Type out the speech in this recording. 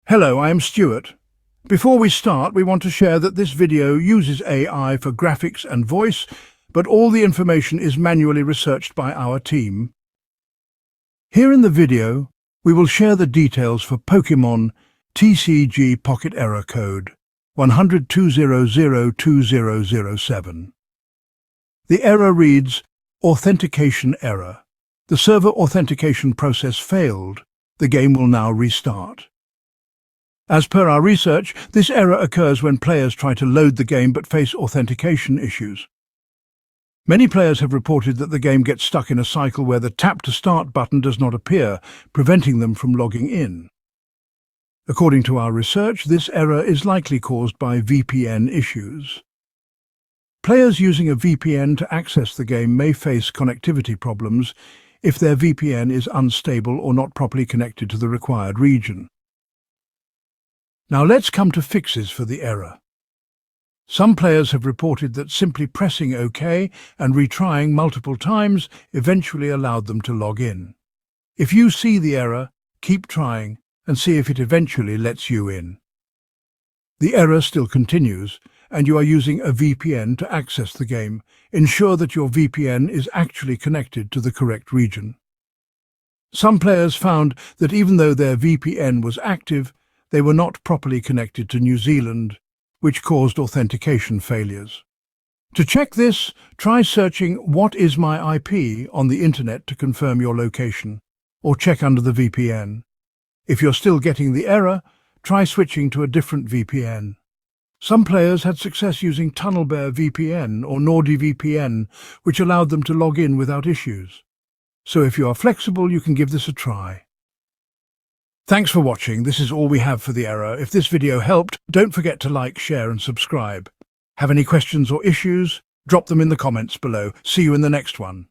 Hello, I am Stuart. Before we start, we want to share that this video uses AI for graphics and voice, but all the information is manually researched by our team. Here in the video, we will share the details for Pokémon TCG Pocket Error Code 100-200-2007. The error reads, Authentication Error. The server authentication process failed. The game will now restart. As per our research, this error occurs when players try to load the game but face authentication issues. Many players have reported that the game gets stuck in a cycle where the Tap to Start button does not appear, preventing them from logging in. According to our research, this error is likely caused by VPN issues. Players using a VPN to access the game may face connectivity problems if their VPN is unstable or not properly connected to the required region. Now let's come to fixes for the error. Some players have reported that simply pressing OK and retrying multiple times eventually allowed them to log in. If you see the error, keep trying and see if it eventually lets you in. The error still continues, and you are using a VPN to access the game. Ensure that your VPN is actually connected to the correct region. Some players found that even though their VPN was active, they were not properly connected to New Zealand, which caused authentication failures. To check this, try searching "What is my IP" on the internet to confirm your location, or check under the VPN. If you're still getting the error, try switching to a different VPN. Some players had success using TunnelBear VPN or NordVPN, which allowed them to log in without issues. So if you are flexible, you can give this a try. Thanks for watching. This is all we have for the error. If this video helped, don't forget to like, share and subscribe. Have any questions or issues? Drop them in the comments below. See you in the next one.